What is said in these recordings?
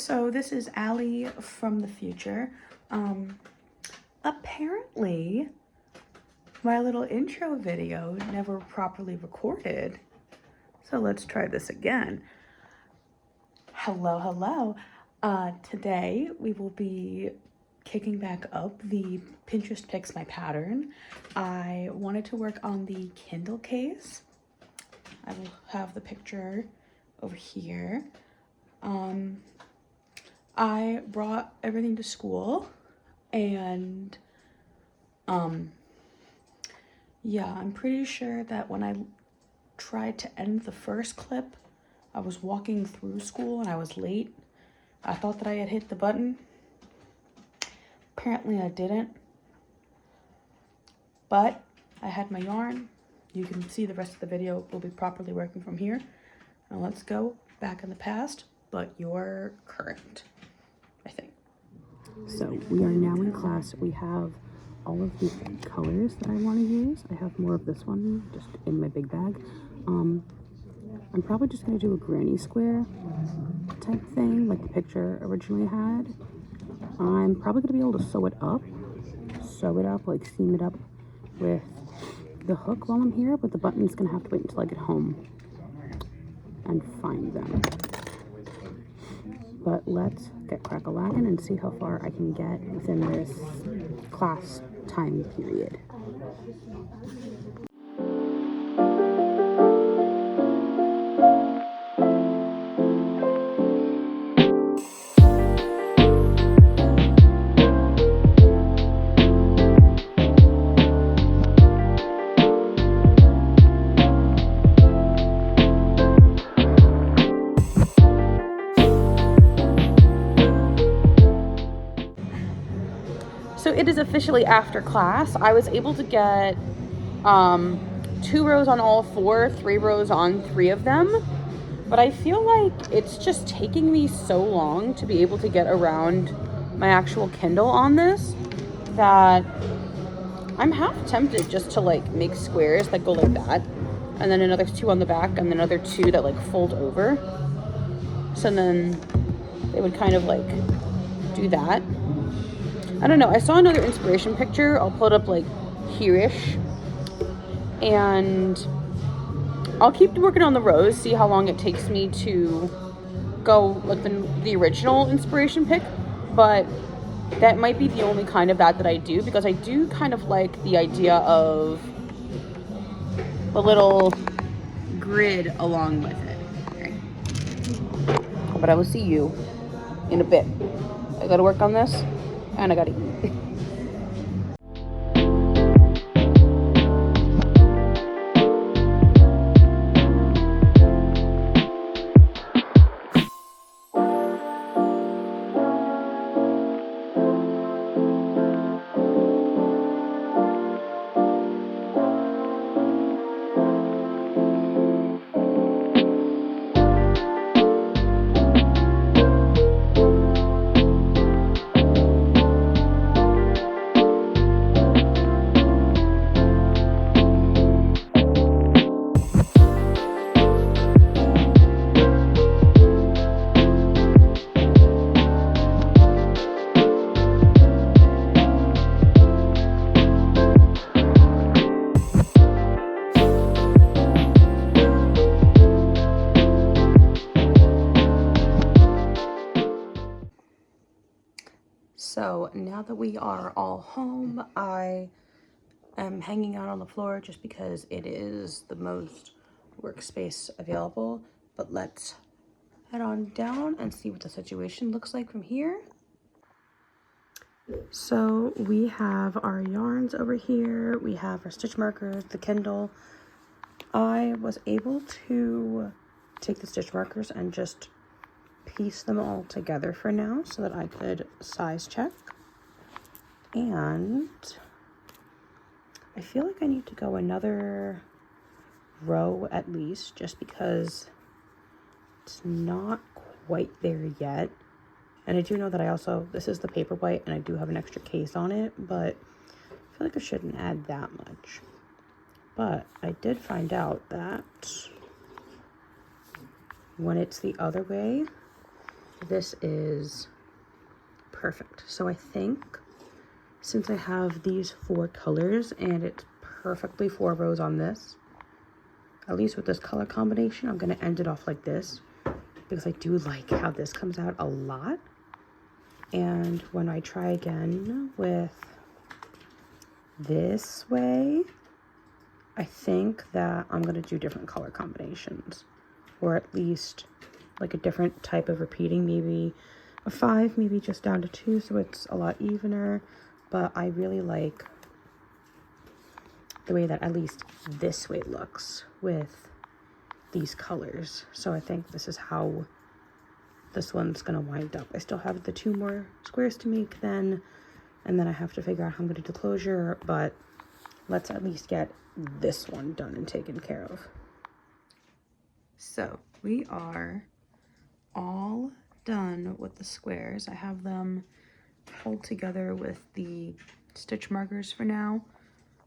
So this is Allie from the future. Apparently my little intro video never properly recorded. So let's try this again. Hello. Today we will be kicking back up the Pinterest Picks My Pattern. I wanted to work on the Kindle case. I will have the picture over here. I brought everything to school and yeah, I'm pretty sure that when I tried to end the first clip, I was walking through school and I was late. I thought that I had hit the button. Apparently I didn't, but I had my yarn. You can see the rest of the video will be properly working from here. Now let's go back in the past, but you're current, I think. So we are now in class. We have all of the colors that I want to use. I have more of this one just in my big bag. I'm probably just going to do a granny square type thing like the picture originally had. I'm probably going to be able to sew it up, like seam it up with the hook while I'm here, but the button's going to have to wait until I get home and find them. But let's get crack-a-lackin' and see how far I can get within this class time period. So it is officially after class. I was able to get 2 rows on all 4, 3 rows on 3 of them. But I feel like it's just taking me so long to be able to get around my actual Kindle on this that I'm half tempted just to like make squares that go like that. And then another 2 on the back and then another 2 that like fold over. So then they would kind of like do that. I don't know. I saw another inspiration picture. I'll pull it up like here-ish. And I'll keep working on the rows, see how long it takes me to go like the original inspiration pick. But that might be the only kind of that I do, because I do kind of like the idea of the little grid along with it. Okay. But I will see you in a bit. I gotta work on this and I gotta eat. So now that we are all home, I am hanging out on the floor just because it is the most workspace available. But let's head on down and see what the situation looks like from here. So we have our yarns over here. We have our stitch markers, the Kindle. I was able to take the stitch markers and just piece them all together for now so that I could size check. And I feel like I need to go another row at least, just because it's not quite there yet. And I do know that this is the Paperwhite and I do have an extra case on it, but I feel like I shouldn't add that much. But I did find out that when it's the other way, this is perfect. So I think since I have these 4 colors and it's perfectly 4 rows on this, at least with this color combination, I'm going to end it off like this because I do like how this comes out a lot. And when I try again with this way, I think that I'm going to do different color combinations, or at least like a different type of repeating, maybe a 5, maybe just down to 2, so it's a lot evener. But I really like the way that at least this way looks with these colors. So I think this is how this one's gonna wind up. I still have the 2 more squares to make then, and then I have to figure out how I'm gonna do the closure, but let's at least get this one done and taken care of. So we are all done with the squares. I have them held together with the stitch markers for now.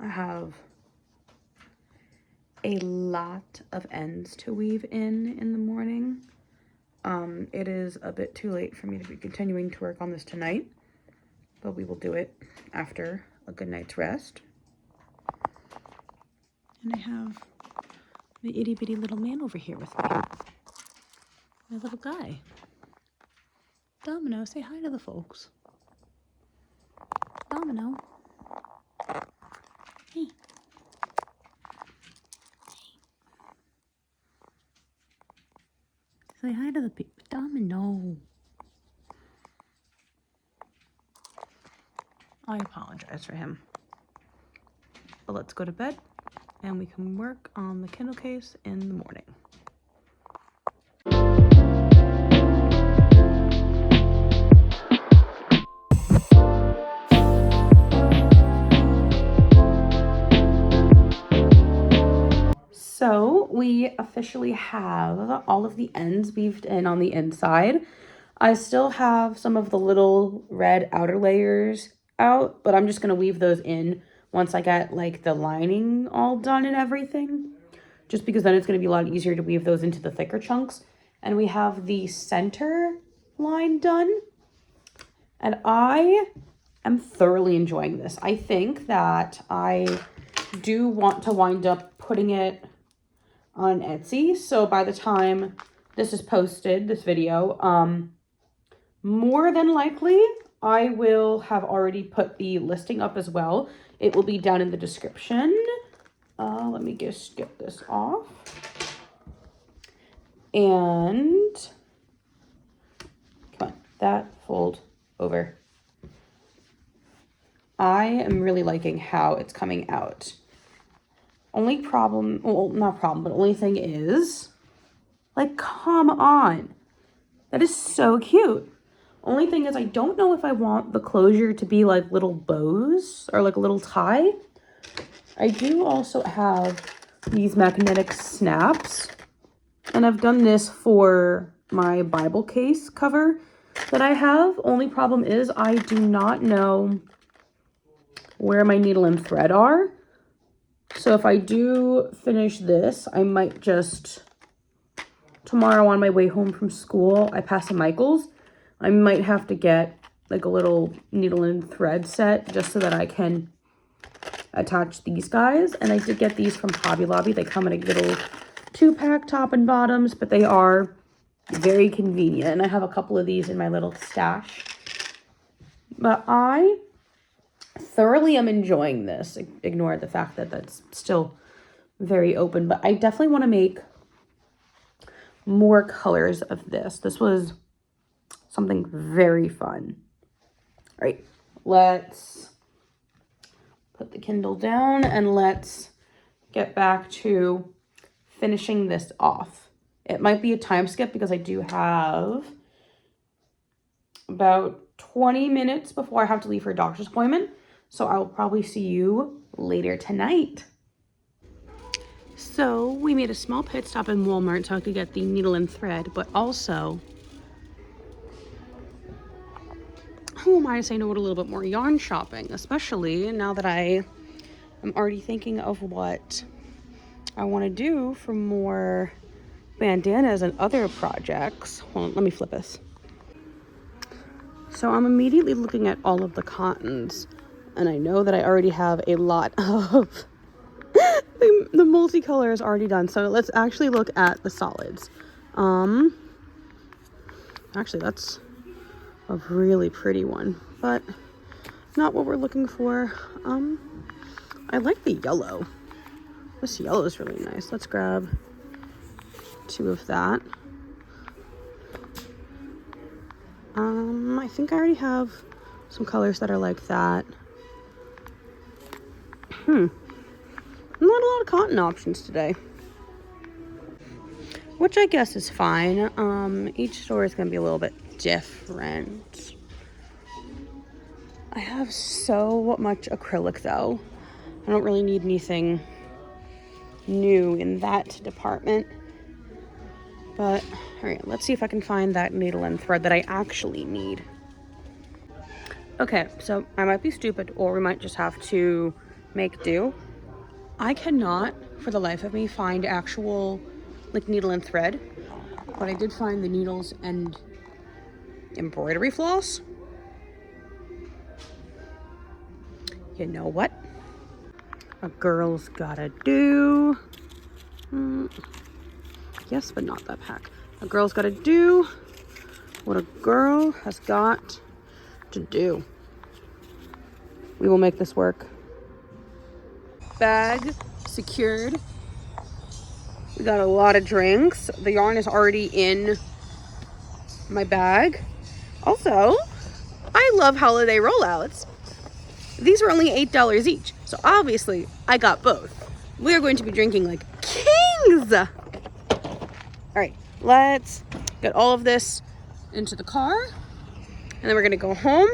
I have a lot of ends to weave in the morning. It is a bit too late for me to be continuing to work on this tonight, but we will do it after a good night's rest. And I have my itty bitty little man over here with me. My little guy. Domino, say hi to the folks. Domino. Hey. Say hi to the people. Domino. I apologize for him. But let's go to bed and we can work on the Kindle case in the morning. So we officially have all of the ends weaved in on the inside. I still have some of the little red outer layers out, but I'm just going to weave those in once I get like the lining all done and everything, just because then it's going to be a lot easier to weave those into the thicker chunks. And we have the center line done, and I am thoroughly enjoying this. I think that I do want to wind up putting it on Etsy, so by the time this is posted, this video, more than likely I will have already put the listing up as well. It will be down in the description. Let me just get this off. And come on, that fold over. I am really liking how it's coming out. Only problem, well, not problem, but only thing is, like, come on. That is so cute. Only thing is I don't know if I want the closure to be like little bows or like a little tie. I do also have these magnetic snaps, and I've done this for my Bible case cover that I have. Only problem is I do not know where my needle and thread are. So if I do finish this, I might just, tomorrow on my way home from school, I pass a Michael's. I might have to get like a little needle and thread set just so that I can attach these guys. And I did get these from Hobby Lobby. They come in a little 2-pack top and bottoms, but they are very convenient. And I have a couple of these in my little stash. But I thoroughly am enjoying this. Ignore the fact that that's still very open, but I definitely want to make more colors of this. This was something very fun. All right, let's put the Kindle down and let's get back to finishing this off. It might be a time skip because I do have about 20 minutes before I have to leave for a doctor's appointment. So I will probably see you later tonight. So we made a small pit stop in Walmart so I could get the needle and thread, but also, who am I to say no to a little bit more yarn shopping, especially now that I am already thinking of what I want to do for more bandanas and other projects. Hold on, let me flip this. So I'm immediately looking at all of the cottons, and I know that I already have a lot of the multicolor is already done. So let's actually look at the solids. Actually, that's a really pretty one, but not what we're looking for. I like the yellow. This yellow is really nice. Let's grab 2 of that. I think I already have some colors that are like that. Not a lot of cotton options today, which I guess is fine. Each store is going to be a little bit different. I have so much acrylic though. I don't really need anything new in that department. But, all right, let's see if I can find that needle and thread that I actually need. Okay, so I might be stupid, or we might just have to make do. I cannot, for the life of me, find actual, like, needle and thread. But I did find the needles and embroidery floss. You know what? A girl's gotta do. Yes, but not that pack. A girl's gotta do what a girl has got to do. We will make this work. Bag secured. We got a lot of drinks. The yarn is already in my bag. Also, I love holiday rollouts. These were only $8 each, so obviously I got both. We are going to be drinking like kings. All right, let's get all of this into the car, and then we're gonna go home,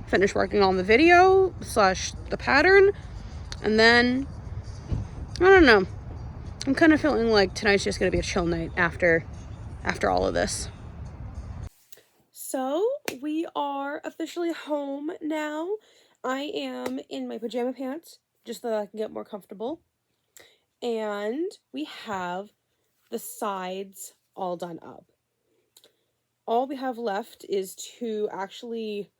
finish working on the video / the pattern, and then, I don't know. I'm kind of feeling like tonight's just gonna be a chill night after all of this. So we are officially home now. I am in my pajama pants just so that I can get more comfortable. And we have the sides all done up. All we have left is to actually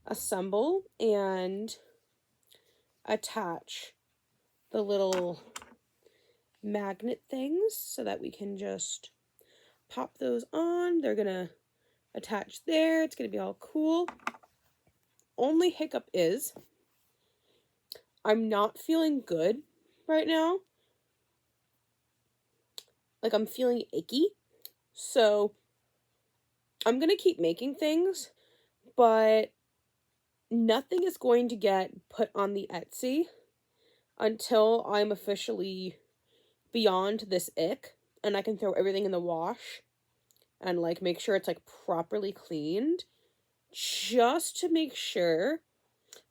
assemble and attach the little magnet things so that we can just pop those on. They're gonna attach there. It's gonna be all cool. Only hiccup is I'm not feeling good right now. Like, I'm feeling icky. So I'm gonna keep making things, but nothing is going to get put on the Etsy until I'm officially beyond this ick and I can throw everything in the wash and like make sure it's like properly cleaned, just to make sure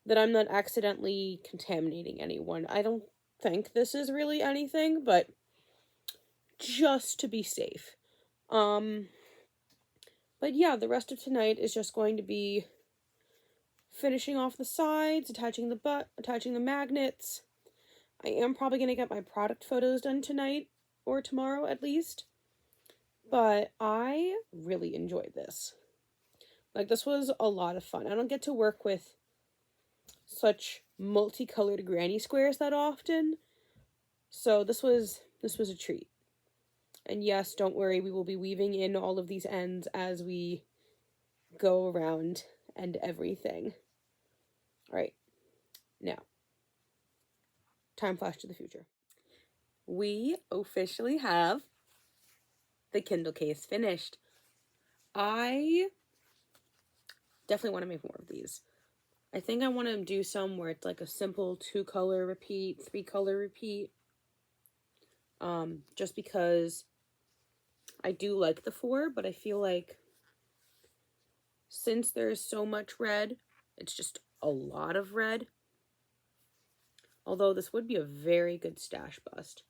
that I'm not accidentally contaminating anyone. I don't think this is really anything, but just to be safe. But yeah, the rest of tonight is just going to be finishing off the sides, attaching the butt, attaching the magnets. I am probably going to get my product photos done tonight or tomorrow at least. But I really enjoyed this. Like, this was a lot of fun. I don't get to work with such multicolored granny squares that often. So this was a treat. And yes, don't worry, we will be weaving in all of these ends as we go around and everything. All right, now, time flash to the future. We officially have the Kindle case finished. I definitely want to make more of these. I think I want to do some where it's like a simple 2-color repeat, 3-color repeat. Just because I do like the 4, but I feel like since there's so much red, it's just a lot of red. Although this would be a very good stash bust.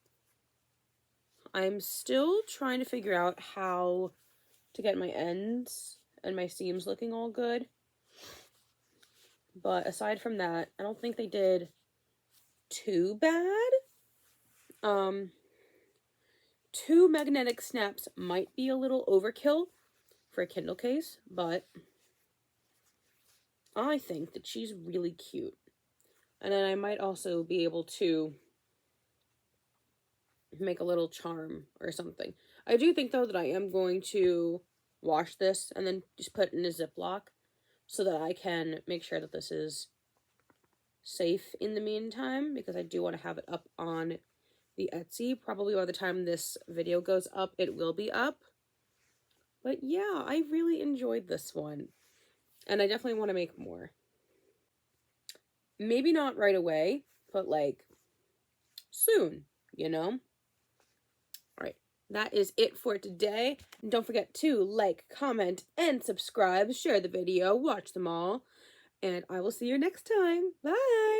I'm still trying to figure out how to get my ends and my seams looking all good. But aside from that, I don't think they did too bad. 2 magnetic snaps might be a little overkill for a Kindle case, but I think that she's really cute. And then I might also be able to make a little charm or something. I do think, though, that I am going to wash this and then just put it in a Ziploc so that I can make sure that this is safe in the meantime, because I do want to have it up on the Etsy. Probably by the time this video goes up, it will be up. But yeah, I really enjoyed this one. And I definitely want to make more. Maybe not right away, but like soon, you know? Alright, that is it for today. And don't forget to like, comment, and subscribe. Share the video. Watch them all. And I will see you next time. Bye!